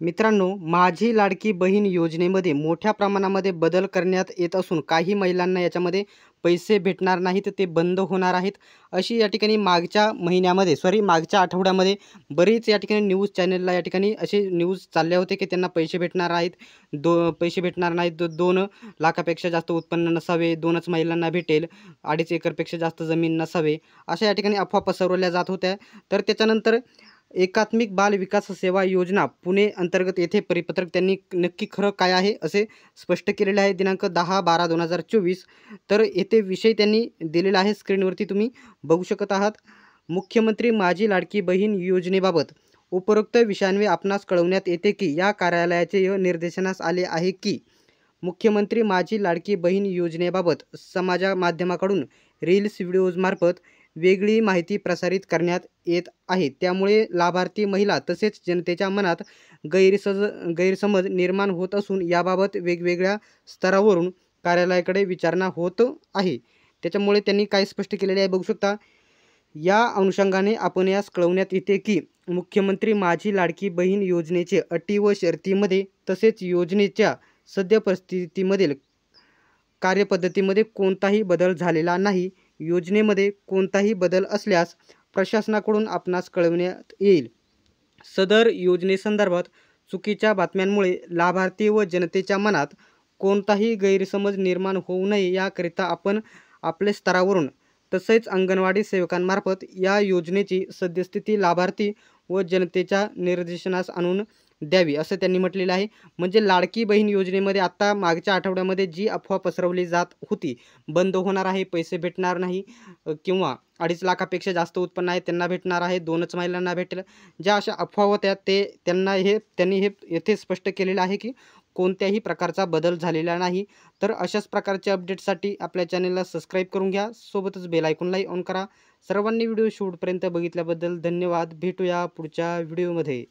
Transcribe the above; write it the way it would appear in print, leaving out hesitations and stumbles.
मित्रांनो, माझी लाडकी बहीण योजनेमध्ये मोठ्या प्रमाणामध्ये बदल करण्यात येत असून काही महिलांना याच्यामध्ये पैसे भेटणार नाहीत, ते बंद होणार आहेत. अशी या ठिकाणी मागच्या आठवड्यामध्ये बरीच या ठिकाणी न्यूज चॅनलला या ठिकाणी असे न्यूज चालले होते की त्यांना पैसे भेटणार आहेत. पैसे भेटणार नाहीत. 2 लाखापेक्षा जास्त उत्पन्न नसावे, 2च महिलांना भेटेल, 2.5 एकरपेक्षा जास्त जमीन नसावे, अशा या ठिकाणी अफवा पसरवल्या जात होत्या. तर त्याच्यानंतर एकात्मिक बाल विकास सेवा योजना पुणे अंतर्गत येथे परिपत्रक त्यांनी नक्की खरं काय आहे असे स्पष्ट केलेले आहे दिनांक 10/12/2024. तर येथे विषय त्यांनी दिलेला आहे, स्क्रीनवरती तुम्ही बघू शकत आहात. मुख्यमंत्री माझी लाडकी बहीण योजनेबाबत उपरोक्त विषयान्वये आपणास कळवण्यात येते की या कार्यालयाचे निर्देशनास आले आहे की मुख्यमंत्री माझी लाडकी बहीण योजनेबाबत समाज माध्यमाकडून रील्स व्हिडिओजमार्फत वेगळी माहिती प्रसारित करण्यात येत आहे. त्यामुळे लाभार्थी महिला तसेच जनतेच्या मनात गैरसमज निर्माण होत असून याबाबत वेगवेगळ्या स्तरावरून कार्यालयाकडे विचारणा होत आहे. त्याच्यामुळे त्यांनी काय स्पष्ट केलेले आहे बघू शकता. या अनुषंगाने आपण यास कळवण्यात येते की मुख्यमंत्री माझी लाडकी बहीण योजनेचे अटी व शर्तीमध्ये तसेच योजनेच्या सद्य परिस्थितीमधील कार्यपद्धतीमध्ये कोणताही बदल झालेला नाही. योजनेमध्ये कोणताही बदल असल्यास प्रशासनाकडून आपणास कळवण्यात येईल. सदर योजनेसंदर्भात चुकीच्या बातम्यांमुळे लाभार्थी व जनतेच्या मनात कोणताही गैरसमज निर्माण होऊ नये याकरिता आपण आपल्या स्तरावरून तसेच अंगणवाडी सेवकांमार्फत या योजनेची सद्यस्थिती लाभार्थी व जनतेच्या निर्देशनास आणून द्यावी असं त्यांनी म्हटलेलं आहे. म्हणजे लाडकी बहीण योजनेमध्ये आत्ता मागच्या आठवड्यामध्ये जी अफवा पसरवली जात होती, बंद होणार आहे, पैसे भेटणार नाही, किंवा 2.5 लाखापेक्षा जास्त उत्पन्न आहे त्यांना भेटणार आहे, 2च महिलांना भेटेल, ज्या अशा अफवा होत्या त्यांनी हे येथे स्पष्ट केलेलं आहे की कोणत्याही प्रकारचा बदल झालेला नाही. तर अशाच प्रकारच्या अपडेटसाठी आपल्या चॅनलला सबस्क्राईब करून घ्या, सोबतच बेल आयकॉनलाही ऑन करा. सर्वांनी व्हिडिओ शेवटपर्यंत बघितल्याबद्दल धन्यवाद. भेटूया पुढच्या व्हिडिओमध्ये.